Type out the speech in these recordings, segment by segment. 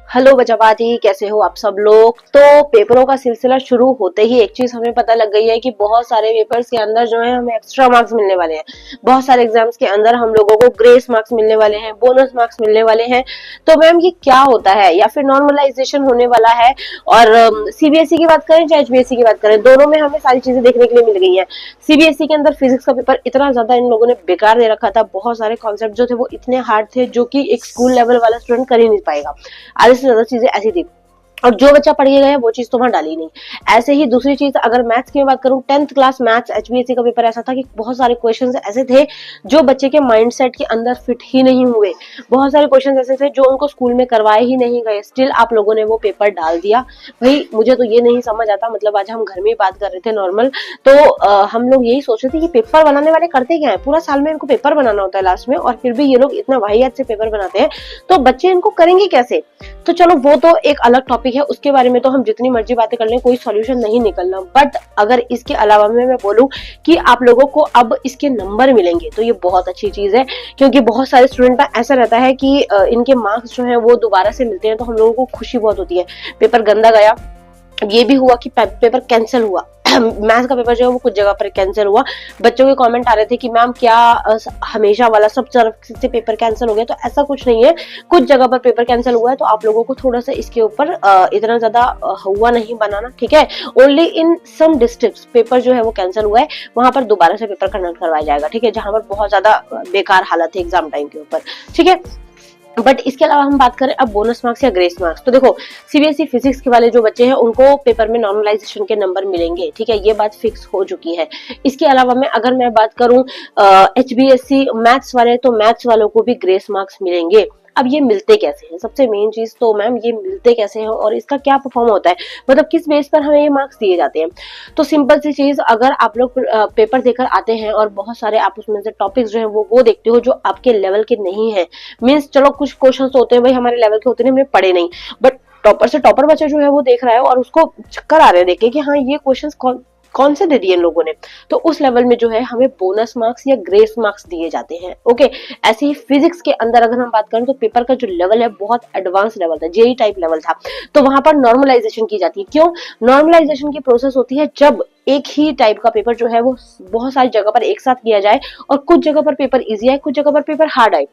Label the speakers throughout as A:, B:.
A: Hello बच्चाबाजी, कैसे हो आप सब लोग। तो पेपरों का सिलसिला शुरू होते ही एक चीज हमें पता लग गई है कि बहुत सारे पेपर्स के अंदर जो है हमें एक्स्ट्रा मार्क्स मिलने वाले हैं। बहुत सारे एग्जाम्स के अंदर हम लोगों को ग्रेस मार्क्स मिलने वाले हैं, बोनस मार्क्स मिलने वाले हैं। तो मैम ये क्या होता है, या फिर नॉर्मलाइजेशन होने वाला है? और सीबीएसई की बात करें चाहे एचबीएसई की बात करें, दोनों में हमें सारी चीजें देखने के लिए मिल गई है। सीबीएसई के अंदर फिजिक्स का पेपर इतना ज्यादा इन लोगों ने बेकार दे रखा था, बहुत सारे कॉन्सेप्ट जो थे वो इतने हार्ड थे जो कि एक स्कूल लेवल वाला स्टूडेंट कर ही नहीं पाएगा। आधे से ज्यादा चीजें ऐसी थी, और जो बच्चा पढ़ के गया वो चीज तो वहां डाली नहीं। ऐसे ही दूसरी चीज अगर मैथ्स की मैं बात करूं, 10th क्लास मैथ्स एचबीएससी का पेपर ऐसा था कि बहुत सारे क्वेश्चंस ऐसे थे जो बच्चे के माइंडसेट के अंदर फिट ही नहीं हुए। बहुत सारे क्वेश्चंस ऐसे थे जो उनको स्कूल में करवाए ही नहीं गए, स्टिल आप लोगों ने वो पेपर डाल दिया। भाई मुझे तो ये नहीं समझ आता। मतलब आज हम घर में ही बात कर रहे थे नॉर्मल, तो हम लोग यही सोच रहे थे कि पेपर बनाने वाले करते क्या है, पूरा साल में इनको पेपर बनाना होता है लास्ट में, और फिर भी ये लोग इतना वाहियात से पेपर बनाते हैं, तो बच्चे इनको करेंगे कैसे। तो चलो वो तो एक अलग टॉपिक है, उसके बारे में तो हम जितनी मर्जी बातें कर लें कोई सॉल्यूशन नहीं निकलना। बट अगर इसके अलावा में मैं बोलूं कि आप लोगों को अब इसके नंबर मिलेंगे तो ये बहुत अच्छी चीज है, क्योंकि बहुत सारे स्टूडेंट का ऐसा रहता है कि इनके मार्क्स जो है वो दोबारा से मिलते हैं तो हम लोगों को खुशी बहुत होती है। पेपर गंदा गया, ये भी हुआ कि पेपर कैंसिल हुआ मैथ्स का पेपर जो है वो कुछ जगह पर कैंसिल हुआ। बच्चों के कमेंट आ रहे थे कि मैम क्या हमेशा वाला सब तरफ से पेपर कैंसिल हो गया, तो ऐसा कुछ नहीं है। कुछ जगह पर पेपर कैंसिल हुआ है तो आप लोगों को थोड़ा सा इसके ऊपर इतना ज्यादा हुआ नहीं बनाना, ठीक है। Only in some districts paper जो है वो कैंसिल हुआ है, वहां पर दोबारा से पेपर कंडक्ट करवाया जाएगा, ठीक है, जहां पर बहुत ज्यादा बेकार हालत है एग्जाम टाइम के ऊपर, ठीक है। बट इसके अलावा हम बात करें अब बोनस मार्क्स या ग्रेस मार्क्स, तो देखो सीबीएसई फिजिक्स के वाले जो बच्चे हैं उनको पेपर में नॉर्मलाइजेशन के नंबर मिलेंगे, ठीक है, ये बात फिक्स हो चुकी है। इसके अलावा में अगर मैं बात करूं एचबीएससी मैथ्स वाले, तो मैथ्स वालों को भी ग्रेस मार्क्स मिलेंगे। अब ये मिलते कैसे हैं, सबसे मेन चीज तो मैम ये मिलते कैसे हैं और इसका क्या परफॉर्म होता है, मतलब किस बेस पर हमें ये मार्क्स दिए जाते हैं। तो सिंपल सी चीज, अगर आप लोग पेपर देकर आते हैं और बहुत सारे आप उसमें से टॉपिक्स जो है वो देखते हो जो आपके लेवल के नहीं है, मीन्स चलो कुछ क्वेश्चंस होते हैं भाई हमारे लेवल के होते हैं, हमने पढ़े नहीं, बट टॉपर से टॉपर बच्चा जो है वो देख रहा है और उसको चक्कर आ रहे हैं देख के कि हाँ ये क्वेश्चंस कौन से दे दिए इन लोगों ने, तो उस लेवल में जो है हमें बोनस मार्क्स या ग्रेस मार्क्स दिए जाते हैं। ओके, ऐसे ही फिजिक्स के अंदर अगर हम बात करें तो पेपर का जो लेवल है बहुत एडवांस लेवल था, जेई टाइप लेवल था, तो वहां पर नॉर्मलाइजेशन की जाती है। क्यों नॉर्मलाइजेशन की प्रोसेस होती है, जब एक ही टाइप का पेपर जो है वो बहुत सारी जगह पर एक साथ किया जाए और कुछ जगह पर पेपर इजी आए, कुछ जगह पर पेपर हार्ड आए,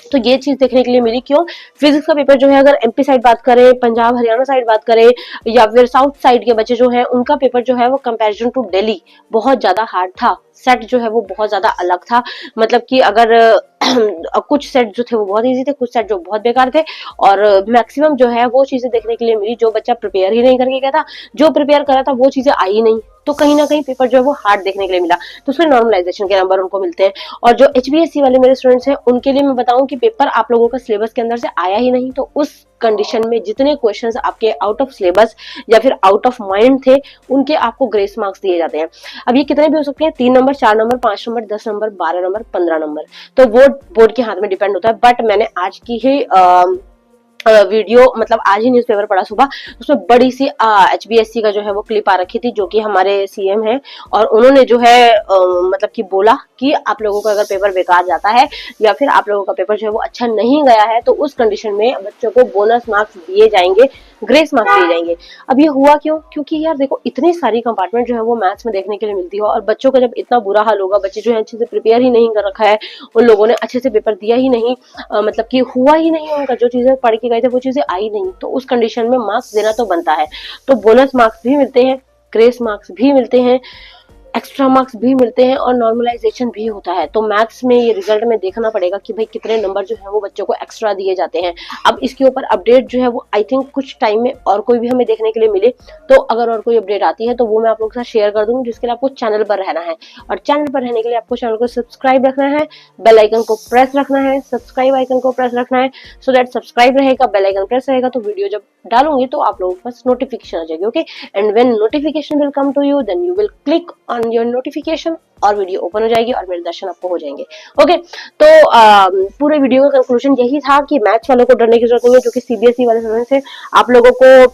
A: तो ये चीज देखने के लिए मिली। क्यों फिजिक्स का पेपर जो है, अगर एमपी साइड बात करें, पंजाब हरियाणा साइड बात करें, या फिर साउथ साइड के बच्चे जो है उनका पेपर जो है वो कंपैरिजन टू दिल्ली बहुत ज्यादा हार्ड था। सेट जो है वो बहुत ज्यादा अलग था, मतलब कि अगर कुछ सेट जो थे वो बहुत इजी थे, कुछ सेट जो बहुत बेकार थे, और मैक्सिमम जो है वो चीजें देखने के लिए मिली जो बच्चा प्रिपेयर ही नहीं करके गया था, जो प्रिपेयर करा था वो चीजें आई नहीं, तो कहीं ना कहीं पेपर जो है वो हार्ड देखने के लिए मिला, तो उसमें नॉर्मलाइजेशन के नंबर उनको मिलते हैं। और जो एचबीएससी वाले मेरे स्टूडेंट्स हैं उनके लिए मैं बताऊं कि पेपर आप लोगों का सिलेबस के अंदर से आया ही नहीं, तो उस कंडीशन में जितने क्वेश्चंस आपके आउट ऑफ सिलेबस या फिर आउट ऑफ माइंड थे उनके आपको ग्रेस मार्क्स दिए जाते हैं। अब ये कितने भी हो सकते हैं, 3 number, 4 number, 5 number, 10 number, 12 number, 15 number, तो वो बोर्ड के हाथ में डिपेंड होता है। बट मैंने आज की ही वीडियो, मतलब आज ही न्यूज़पेपर पढ़ा सुबह, उसमें बड़ी सी एचबीएससी का जो है वो क्लिप आ रखी थी, जो कि हमारे सीएम है, और उन्होंने जो है मतलब कि बोला कि आप लोगों का अगर पेपर बेकार जाता है या फिर आप लोगों का पेपर जो है वो अच्छा नहीं गया है, तो उस कंडीशन में बच्चों को बोनस मार्क्स दिए जाएंगे, ग्रेस मार्क्स दिए जाएंगे। अब ये हुआ क्यों, क्योंकि यार देखो इतनी सारी कंपार्टमेंट जो है वो मैथ्स में देखने के लिए मिलती है, और बच्चों का जब इतना बुरा हाल होगा, बच्चे जो है अच्छे से प्रिपेयर ही नहीं कर रखा है, उन लोगों ने अच्छे से पेपर दिया ही नहीं, मतलब कि हुआ ही नहीं उनका, जो चीजें पढ़ के गए थे वो चीजें आई नहीं, तो उस कंडीशन में मार्क्स देना तो बनता है। तो बोनस मार्क्स भी मिलते हैं, ग्रेस मार्क्स भी मिलते हैं, एक्स्ट्रा मार्क्स भी मिलते हैं, और नॉर्मलाइजेशन भी होता है। तो मैथ्स में ये रिजल्ट में देखना पड़ेगा कि भाई कितने नंबर जो है वो बच्चों को एक्स्ट्रा दिए जाते हैं। अब इसके ऊपर अपडेट जो है वो आई थिंक कुछ टाइम में और कोई भी हमें देखने के लिए मिले, तो अगर और कोई अपडेट आती है तो वो मैं आप लोगों के साथ शेयर कर दूंगी, जिसके लिए आपको चैनल पर रहना है, और चैनल पर रहने के लिए आपको चैनल को सब्सक्राइब रखना है, बेल आइकन को प्रेस रखना है, सब्सक्राइब आइकन को प्रेस रखना है, सो दैट सब्सक्राइब रहेगा, बेल आइकन प्रेस रहेगा, तो वीडियो जब डालूंगी तो आप लोगों के पास नोटिफिकेशन आ जाएगी। Okay, and when notification will come to you, then you will click on your notification और वीडियो ओपन हो जाएगी और मेरे दर्शन आपको हो जाएंगे। ओके, तो पूरे वीडियो का कंक्लूजन यही था कि मैथ्स वालों को डरने की जरूरत नहीं है, क्योंकि सीबीएसई वाले समय से आप लोगों को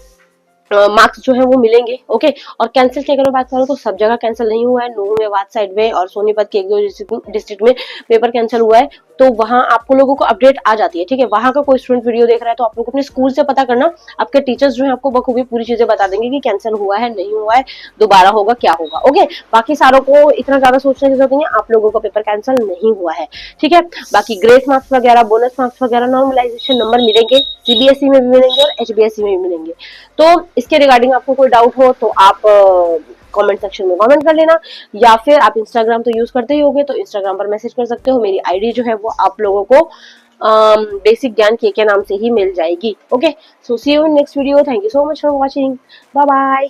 A: मार्क्स जो है वो मिलेंगे। ओके, और कैंसिल की अगर बात करूं तो सब जगह कैंसिल नहीं हुआ है, नूह में, वाद साइड में और सोनीपत के एक दो डिस्ट्रिक्ट में पेपर कैंसिल हुआ है, तो वहां आपको लोगों को अपडेट आ जाती है, ठीक है। वहां का कोई स्टूडेंट वीडियो देख रहा है तो आप लोग अपने स्कूल से पता करना, आपके टीचर्स जो है आपको बखूबी पूरी चीजें बता देंगे कि कैंसिल हुआ है, नहीं हुआ है, दोबारा होगा, क्या होगा। ओके, बाकी सारों को इतना ज्यादा सोचने की जरूरत नहीं है, आप लोगों का पेपर कैंसिल नहीं हुआ है, ठीक है। बाकी ग्रेस मार्क्स वगैरह, बोनस मार्क्स वगैरह, नॉर्मलाइजेशन नंबर मिलेंगे, सीबीएसई में भी मिलेंगे और एचबीएसई में भी मिलेंगे। तो इसके रिगार्डिंग आपको कोई डाउट हो तो आप कमेंट सेक्शन में कमेंट कर लेना, या फिर आप इंस्टाग्राम तो यूज करते ही होगे तो इंस्टाग्राम पर मैसेज कर सकते हो। मेरी आईडी जो है वो आप लोगों को बेसिक ज्ञान के नाम से ही मिल जाएगी। Okay, so see you in next video. Thank you so much for watching. Bye bye.